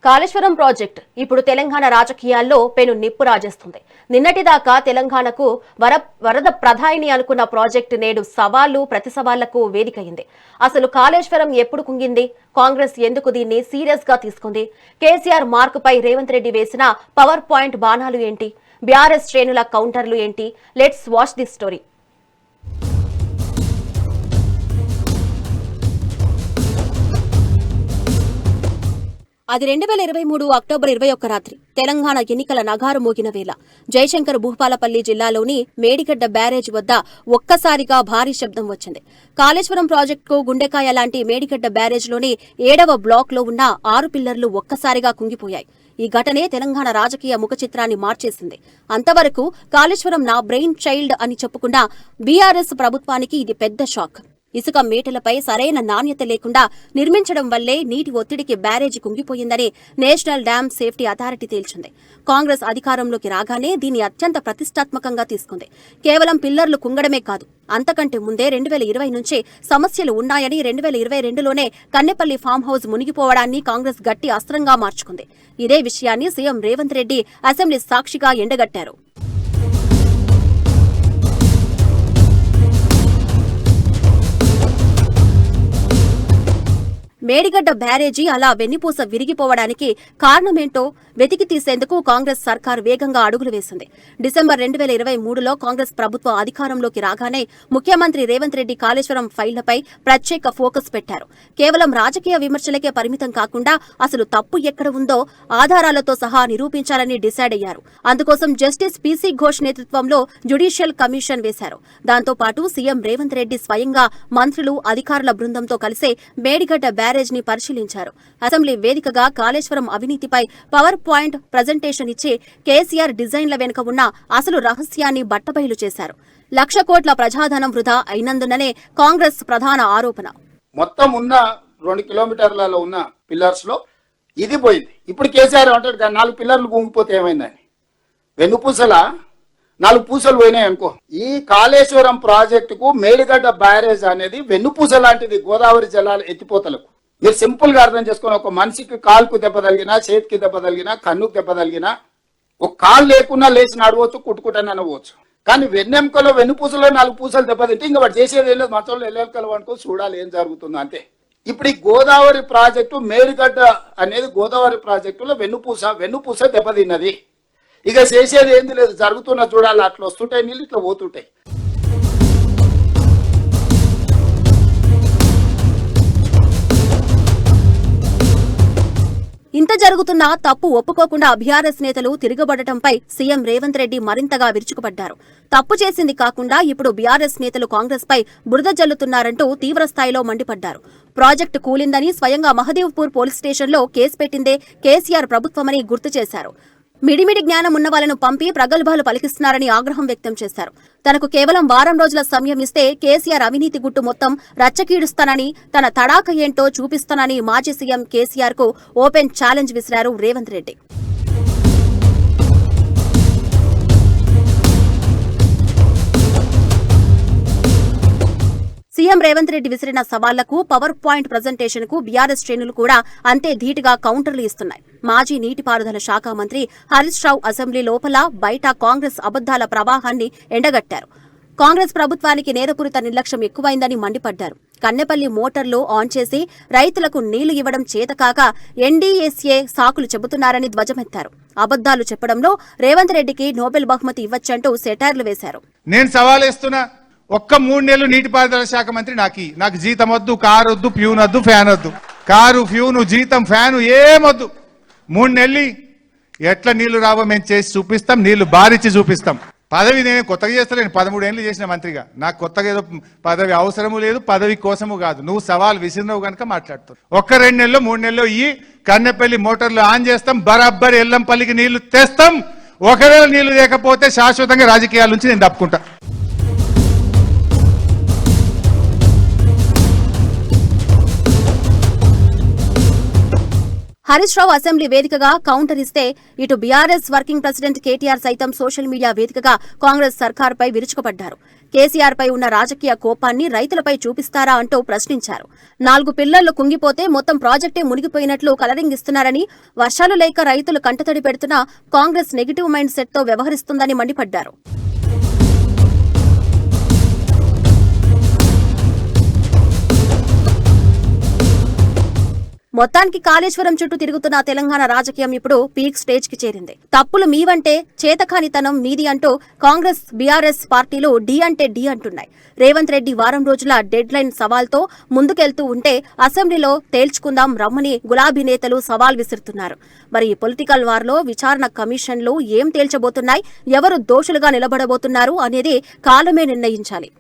Kaleshwaram project ఇప్పుడు తెలంగాణ రాజకీయాల్లో పెను నిప్పు రాజేస్తుంది. నిన్నటిదాకా తెలంగాణకు వరద ప్రధాయిని అనుకున్న ప్రాజెక్టు నేడు సవాళ్లు ప్రతి సవాళ్లకు వేదికైంది. అసలు కాళేశ్వరం ఎప్పుడు కుంగింది? కాంగ్రెస్ ఎందుకు దీన్ని సీరియస్ గా తీసుకుంది? కేసీఆర్ మార్కుపై రేవంత్ రెడ్డి వేసిన పవర్ పాయింట్ బాణాలు ఏంటి? బీఆర్ఎస్ శ్రేణుల కౌంటర్లు ఏంటి? Let's watch this story. అది 2023 అక్టోబర్ 21 రాత్రి తెలంగాణ ఎన్నికల నగారు మోగిన వేళ జయశంకర్ భూపాలపల్లి జిల్లాలోని మేడిగడ్డ బ్యారేజ్ వద్ద ఒక్కసారిగా భారీ శబ్దం వచ్చింది. కాళేశ్వరం ప్రాజెక్టుకు గుండెకాయ లాంటి మేడిగడ్డ బ్యారేజ్లోని 7వ బ్లాక్లో ఉన్న 6 పిల్లర్లు ఒక్కసారిగా కుంగిపోయాయి. ఈ ఘటనే తెలంగాణ రాజకీయ ముఖ చిత్రాన్ని మార్చేసింది. అంతవరకు కాళేశ్వరం నా బ్రెయిన్ చైల్డ్ అని చెప్పుకున్న బీఆర్ఎస్ ప్రభుత్వానికి ఇది పెద్ద షాక్. ఇసుక మేటలపై సరైన నాణ్యత లేకుండా నిర్మించడం వల్లే నీటి ఒత్తిడికి బ్యారేజీ కుంగిపోయిందని నేషనల్ డ్యామ్ సేఫ్టీ అథారిటీ తేల్చింది. కాంగ్రెస్ అధికారంలోకి రాగానే దీన్ని అత్యంత ప్రతిష్టాత్మకంగా తీసుకుంది. కేవలం పిల్లర్లు కుంగడమే కాదు, అంతకంటే ముందే 2020 నుంచి సమస్యలు ఉన్నాయని 2022లోనే కన్నెపల్లి ఫామ్ హౌస్ మునిగిపోవడాన్ని కాంగ్రెస్ గట్టి అస్త్రంగా మార్చుకుంది. ఇదే విషయాన్ని సీఎం రేవంత్ రెడ్డి అసెంబ్లీ సాక్షిగా ఎండగట్టారు. మేడిగడ్డ బ్యారేజీ అలా వెన్నిపూస విరిగిపోవడానికి కారణమేంటో వెతికి తీసేందుకు కాంగ్రెస్ సర్కార్ వేగంగా అడుగులు వేసింది. డిసెంబర్ 2023లో కాంగ్రెస్ ప్రభుత్వం అధికారంలోకి రాగానే ముఖ్యమంత్రి రేవంత్ రెడ్డి కాళేశ్వరం ఫైళ్లపై ప్రత్యేక ఫోకస్ పెట్టారు. కేవలం రాజకీయ విమర్శలకే పరిమితం కాకుండా అసలు తప్పు ఎక్కడ ఉందో ఆధారాలతో సహా నిరూపించాలని డిసైడ్ అయ్యారు. అందుకోసం జస్టిస్ పీసీ ఘోష్ నేతృత్వంలో జ్యుడిషియల్ కమిషన్ వేశారు. దాంతో పాటు సీఎం రేవంత్ రెడ్డి స్వయంగా మంత్రులు, అధికారుల బృందంతో కలిసి మేడిగడ్డ బ్యారేజ్ ని పరిశీలించారు. అసెంబ్లీ వేదికగా కాళేశ్వరం అవినీతిపై పవర్ పాయింట్ ప్రజెంటేషన్ ఇచ్చి కేసీఆర్ డిజైన్ల వెనుక ఉన్న అసలు రహస్యాన్ని బట్టబయలు చేశారు. 1,00,000 కోట్ల ప్రజాధనం వృధా అయినందుననే కాంగ్రెస్ ప్రధాన ఆరోపణ. మొత్తం ఉన్న 2 కిలోమీటర్లలో ఉన్న పిల్లర్స్ లో ఇది పోయింది. ఇప్పుడు కేసీఆర్ అంటాడు 4 పిల్లర్లు కుంగిపోతే ఏమైందని. వెన్నుపూసల 4 పూసలు పోయినాయి అనుకో. ఈ కాళేశ్వరం ప్రాజెక్టుకు మేడిగడ్డ బ్యారేజ్ అనేది వెన్నుపూస లాంటిది గోదావరి జలాల ఎత్తిపోతలకు. మీరు సింపుల్ గా అర్థం చేసుకుని, ఒక మనిషికి కాలుకు దెబ్బ తగిలినా, చేతికి దెబ్బ తగిలినా, కన్నుకు దెబ్బ తగిలినా, ఒక కాలు లేకున్నా లేచి నడవచ్చు, కుట్టుకుంటానే అనవచ్చు. కానీ వెన్నెముకలో వెన్నుపూసలో 4 పూసలు దెబ్బతింటే ఇంకా వాడు చేసేది ఏం లేదు, మంచంలో ఎల్లెలకలు అనుకో చూడాలి ఏం జరుగుతుందో అంతే. ఇప్పుడు ఈ గోదావరి ప్రాజెక్టు మేడిగడ్డ అనేది గోదావరి ప్రాజెక్టులో వెన్నుపూస దెబ్బతిన్నది. ఇక చేసేది ఏంది లేదు, జరుగుతున్న చూడాలి. అట్లా వస్తుంటాయి నీళ్ళు, ఇట్లా పోతుంటాయి. ఇంత జరుగుతున్నా తప్పు ఒప్పుకోకుండా బీఆర్ఎస్ నేతలు తిరగబడటంపై సీఎం రేవంత్ రెడ్డి మరింతగా విరుచుకుపడ్డారు. తప్పు చేసింది కాకుండా ఇప్పుడు బీఆర్ఎస్ నేతలు కాంగ్రెస్ పై బురద జల్లుతున్నారంటూ తీవ్రస్థాయిలో మండిపడ్డారు. ప్రాజెక్టు కూలిందని స్వయంగా మహదేవ్పూర్ పోలీస్ స్టేషన్లో కేసు పెట్టిందే కేసీఆర్ ప్రభుత్వమని గుర్తు చేశారు. మిడిమిడి జ్ఞానం ఉన్న వాళ్లను పంపి ప్రగల్భాలు పలికిస్తున్నారని ఆగ్రహం వ్యక్తం చేశారు. తనకు కేవలం వారం రోజుల సమయం ఇస్తే కేసీఆర్ అవినీతి గుట్టు మొత్తం రచ్చకీడుస్తానని, తన తడాక ఏంటో చూపిస్తానని మాజీ సీఎం కేసీఆర్ కు ఓపెన్ ఛాలెంజ్ విసిరారు రేవంత్ రెడ్డి. సీఎం రేవంత్ రెడ్డి విసిరిన సవాళ్లకు, పవర్ పాయింట్ ప్రజెంటేషన్ కు బీఆర్ఎస్ శ్రేణులు కూడా అంతే ధీటుగా కౌంటర్లు ఇస్తున్నాయి. మాజీ నీటిపారుదల శాఖ మంత్రి హరీష్ రావు అసెంబ్లీ లోపల బయట కాంగ్రెస్ అబద్దాల ప్రవాహాన్ని ఎండగట్టారు. కాంగ్రెస్ ప్రభుత్వానికి నేరపూరిత నిర్లక్ష్యం ఎక్కువైందని మండిపడ్డారు. కన్నెపల్లి మోటార్లు ఆన్ చేసి రైతులకు నీళ్లు ఇవ్వడం చేతకాక ఎన్డీఎస్ఏ సాకులు చెబుతున్నారని ధ్వజమెత్తారు. అబద్దాలు చెప్పడంలో రేవంత్ రెడ్డికి నోబెల్ బహుమతి ఇవ్వచ్చంటూ సెటైర్లు వేశారు. నేను సవాలేస్తున్నా, ఒక్క 3 నెలలు నీటిపారుదల శాఖ మంత్రి నాకు జీతం వద్దు, కారు వద్దు, ప్యూన్ వద్దు, ఫ్యాన్ వద్దు. కారు, ఫ్యూను, జీతం, ఫ్యాను ఏమొద్దు. 3 నెలలు ఎట్లా నీళ్లు రావో మేము చేసి చూపిస్తాం, నీళ్లు బారిచ్చి చూపిస్తాం. పదవి నేను కొత్తగా చేస్తలేను, 13 ఏళ్ళు చేసిన మంత్రిగా. నాకు కొత్తగా ఏదో పదవి అవసరము లేదు, పదవి కోసము కాదు. నువ్వు సవాల్ విసిరినవు కనుక మాట్లాడుతావు. 1-2 నెలలు 3 నెలలు ఈ కన్నెపల్లి మోటార్లు ఆన్ చేస్తాం, బరాబ్బర్ ఎల్లంపల్లికి నీళ్లు తెస్తాం. ఒకవేళ నీళ్లు లేకపోతే శాశ్వతంగా రాజకీయాల నుంచి నేను తప్పుకుంటా. హరీష్ రావు అసెంబ్లీ వేదికగా కౌంటర్ ఇస్తే ఇటు బీఆర్ఎస్ వర్కింగ్ ప్రెసిడెంట్ కేటీఆర్ సైతం సోషల్ మీడియా వేదికగా కాంగ్రెస్ సర్కారుపై విరుచుకుపడ్డారు. కేసీఆర్ పై ఉన్న రాజకీయ కోపాన్ని రైతులపై చూపిస్తారా అంటూ ప్రశ్నించారు. 4 పిల్లర్లు కుంగిపోతే మొత్తం ప్రాజెక్టే మునిగిపోయినట్లు కలరింగ్ ఇస్తున్నారని, వర్షాలు లేక రైతులు కంటతడి పెడుతున్నా కాంగ్రెస్ నెగిటివ్ మైండ్ సెట్ తో వ్యవహరిస్తుందని మండిపడ్డారు. మొత్తానికి కాళేశ్వరం చుట్టూ తిరుగుతున్న తెలంగాణ రాజకీయం ఇప్పుడు పీక్ స్టేజ్ కి చేరింది. తప్పులు మీవంటే చేతకానితనం మీది అంటూ కాంగ్రెస్ బీఆర్ఎస్ పార్టీలు డి అంటే డి అంటున్నాయి. రేవంత్ రెడ్డి వారం రోజుల డెడ్ లైన్ సవాల్తో ముందుకెళ్తూ ఉంటే అసెంబ్లీలో తేల్చుకుందాం రమ్మని గులాబీ నేతలు సవాల్ విసురుతున్నారు. మరి ఈ పొలిటికల్ వార్లో విచారణ కమిషన్లు ఏం తేల్చబోతున్నాయి, ఎవరు దోషులుగా నిలబడబోతున్నారు అనేది కాలమే నిర్ణయించాలి.